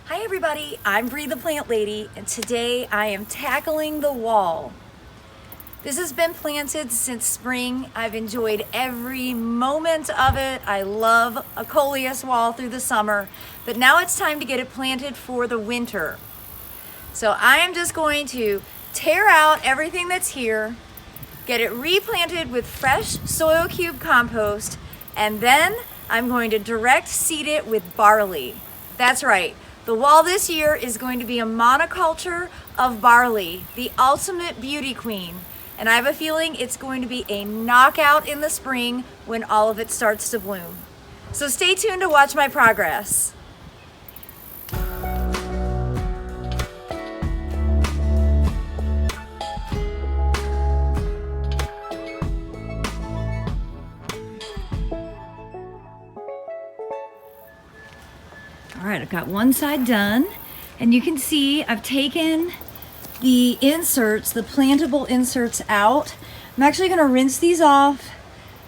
Hi everybody, I'm Bree the Plant Lady, and today I am tackling the wall. This has been planted since spring. I've enjoyed every moment of it. I love a coleus wall through the summer, but now it's time to get it planted for the winter. So I am just going to tear out everything that's here, get it replanted with fresh soil cube compost, and then I'm going to direct seed it with barley. That's right. The wall this year is going to be a monoculture of barley, the ultimate beauty queen. And I have a feeling it's going to be a knockout in the spring when all of it starts to bloom. So stay tuned to watch my progress. All right, I've got one side done, and you can see I've taken the inserts, the plantable inserts out. I'm actually gonna rinse these off.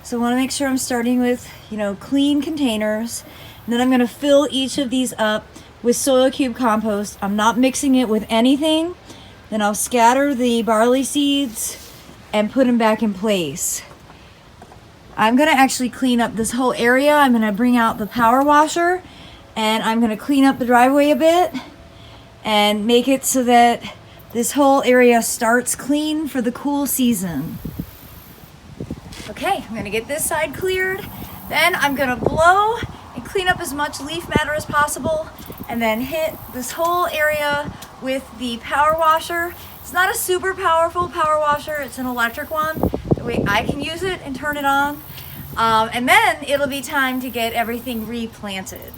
So I wanna make sure I'm starting with, clean containers. And then I'm gonna fill each of these up with soil cube compost. I'm not mixing it with anything. Then I'll scatter the barley seeds and put them back in place. I'm gonna actually clean up this whole area. I'm gonna bring out the power washer and I'm gonna clean up the driveway a bit and make it so that this whole area starts clean for the cool season. Okay, I'm gonna get this side cleared. Then I'm gonna blow and clean up as much leaf matter as possible and then hit this whole area with the power washer. It's not a super powerful power washer, it's an electric one. That way I can use it and turn it on. And then it'll be time to get everything replanted.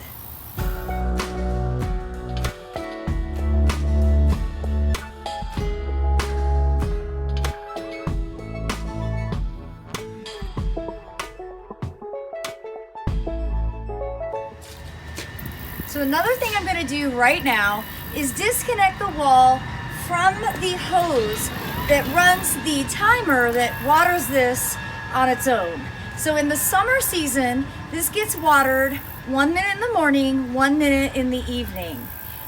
So another thing I'm going to do right now is disconnect the wall from the hose that runs the timer that waters this on its own. So in the summer season, this gets watered 1 minute in the morning, 1 minute in the evening.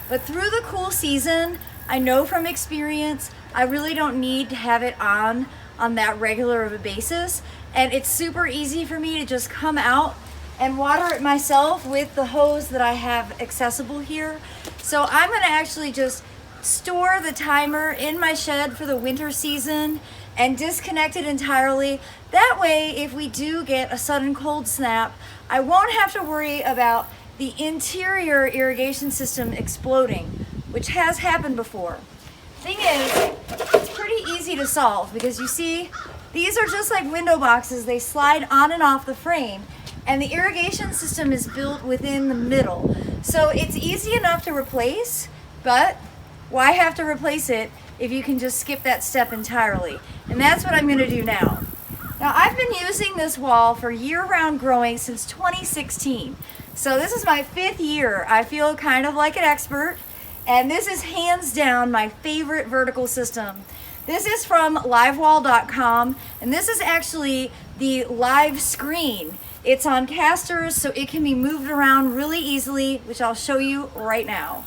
But through the cool season, I know from experience, I really don't need to have it on that regular of a basis. And it's super easy for me to just come out and water it myself with the hose that I have accessible here. So I'm gonna actually just store the timer in my shed for the winter season and disconnect it entirely. That way, if we do get a sudden cold snap, I won't have to worry about the interior irrigation system exploding, which has happened before. Thing is, it's pretty easy to solve because you see, these are just like window boxes. They slide on and off the frame. And the irrigation system is built within the middle. So it's easy enough to replace, but why have to replace it if you can just skip that step entirely? And that's what I'm gonna do now. Now I've been using this wall for year-round growing since 2016. So this is my 5th year. I feel kind of like an expert. And this is hands down my favorite vertical system. This is from livewall.com, and this is actually the live screen. It's on casters, so it can be moved around really easily, which I'll show you right now.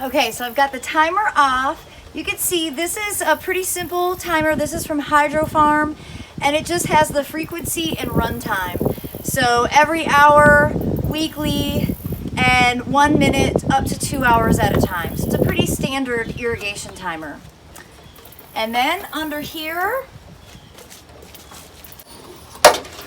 Okay, so I've got the timer off. You can see this is a pretty simple timer. This is from Hydro Farm, and it just has the frequency and run time. So every hour, weekly, and 1 minute up to 2 hours at a time. So it's a pretty standard irrigation timer. And then under here,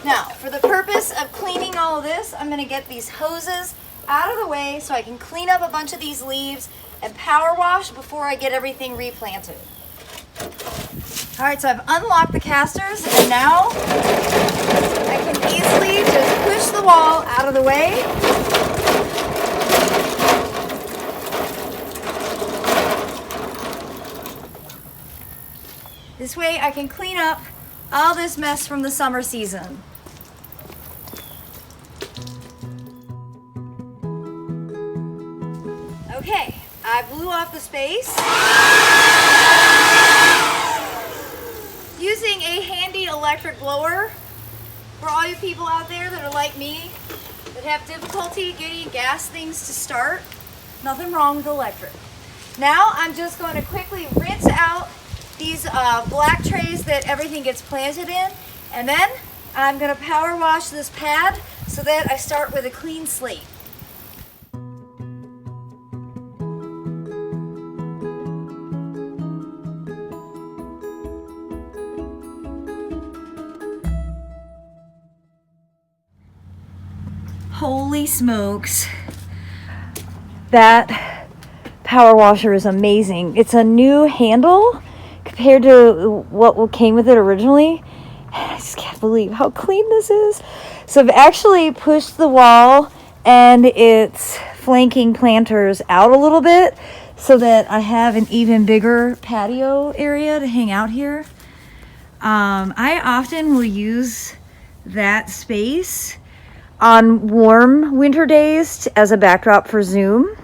now for the purpose of cleaning all of this, I'm gonna get these hoses out of the way so I can clean up a bunch of these leaves and power wash before I get everything replanted. All right, so I've unlocked the casters and now I can easily just push the wall out of the way. This way I can clean up all this mess from the summer season. Okay, I blew off the space. Using a handy electric blower for all you people out there that are like me that have difficulty getting gas things to start. Nothing wrong with electric. Now I'm just going to quickly rinse out these black trays that everything gets planted in, and then I'm going to power wash this pad so that I start with a clean slate. Holy smokes. That power washer is amazing. It's a new handle compared to what came with it originally. I just can't believe how clean this is. So I've actually pushed the wall and its flanking planters out a little bit so that I have an even bigger patio area to hang out here. I often will use that space on warm winter days as a backdrop for Zoom.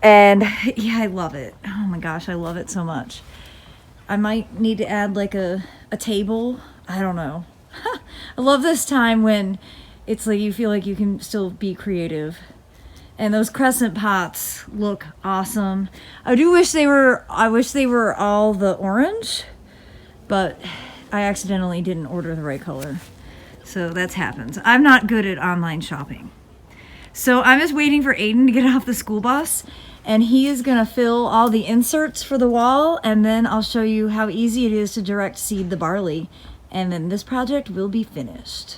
And yeah, I love it. Oh my gosh, I love it so much. I might need to add like a table. I don't know. I love this time when it's like you feel like you can still be creative. And those crescent pots look awesome. I wish they were all the orange, but I accidentally didn't order the right color. So that's happens. I'm not good at online shopping. So I'm just waiting for Aiden to get off the school bus, and he is gonna fill all the inserts for the wall, and then I'll show you how easy it is to direct seed the barley, and then this project will be finished.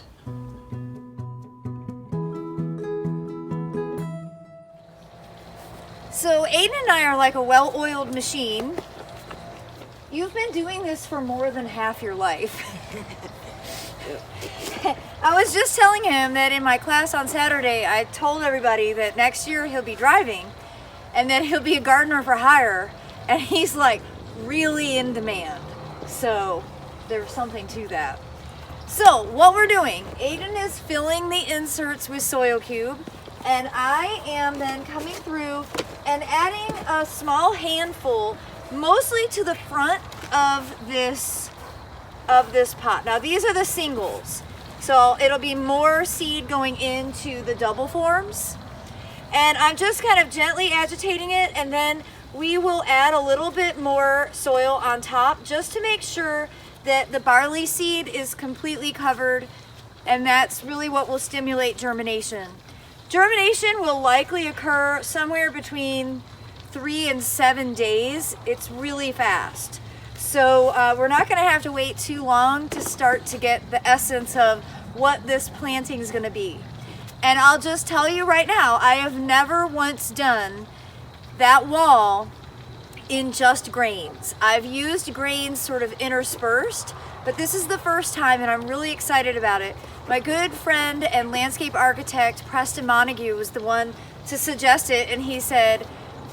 So Aiden and I are like a well-oiled machine. You've been doing this for more than half your life. I was just telling him that in my class on Saturday, I told everybody that next year he'll be driving and that he'll be a gardener for hire, and he's like really in demand. So there's something to that. So what we're doing, Aiden is filling the inserts with soil cube, and I am then coming through and adding a small handful, mostly to the front of this pot. Now these are the singles, so it'll be more seed going into the double forms, and I'm just kind of gently agitating it, and then we will add a little bit more soil on top just to make sure that the barley seed is completely covered, and that's really what will stimulate germination. Germination will likely occur somewhere between 3 and 7 days. It's really fast. So we're not going to have to wait too long to start to get the essence of what this planting is going to be. And I'll just tell you right now, I have never once done that wall in just grains. I've used grains sort of interspersed, but this is the first time, and I'm really excited about it. My good friend and landscape architect Preston Montague was the one to suggest it, and he said,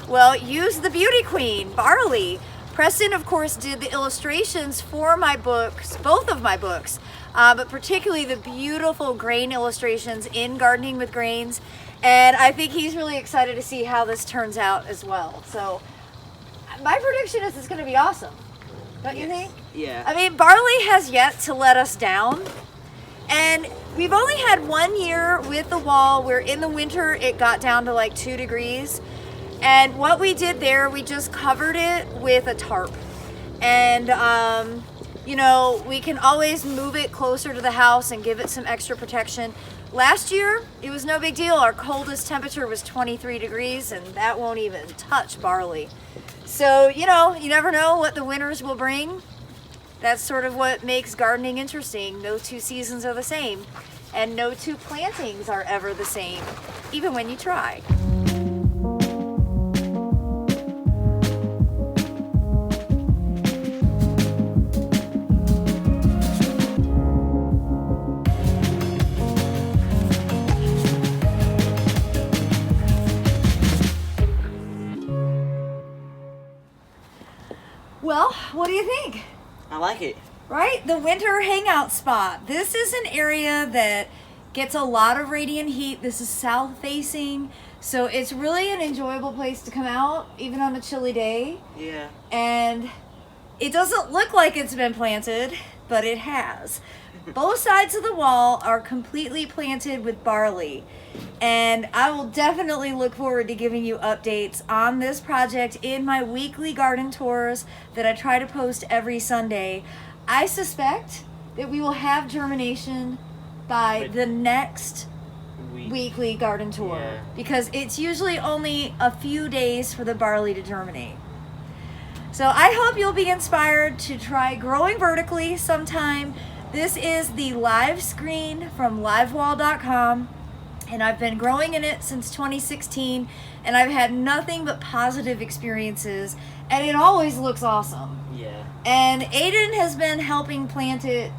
well, use the beauty queen, barley. Preston, of course, did the illustrations for my books, both of my books, but particularly the beautiful grain illustrations in Gardening with Grains. And I think he's really excited to see how this turns out as well. So my prediction is it's going to be awesome. Don't you think? Yeah. I mean, barley has yet to let us down. And we've only had 1 year with the wall where in the winter it got down to like 2 degrees. And what we did there, we just covered it with a tarp. And, you know, we can always move it closer to the house and give it some extra protection. Last year, it was no big deal. Our coldest temperature was 23 degrees, and that won't even touch barley. So, you know, you never know what the winters will bring. That's sort of what makes gardening interesting. No 2 seasons are the same, and no 2 plantings are ever the same, even when you try. Well, what do you think? I like it. Right? The winter hangout spot. This is an area that gets a lot of radiant heat. This is south facing, so it's really an enjoyable place to come out, even on a chilly day. Yeah. And it doesn't look like it's been planted, but it has. Both sides of the wall are completely planted with barley. And I will definitely look forward to giving you updates on this project in my weekly garden tours that I try to post every Sunday. I suspect that we will have germination by the next weekly garden tour, because it's usually only a few days for the barley to germinate. So I hope you'll be inspired to try growing vertically sometime. This is the live screen from livewall.com, and I've been growing in it since 2016, and I've had nothing but positive experiences, and it always looks awesome. Yeah. And Aiden has been helping plant it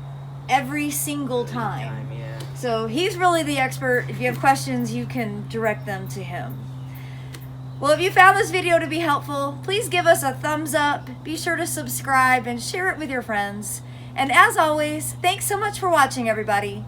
every single time. Yeah. So he's really the expert. If you have questions, you can direct them to him. Well, if you found this video to be helpful, please give us a thumbs up, be sure to subscribe, and share it with your friends. And as always, thanks so much for watching, everybody.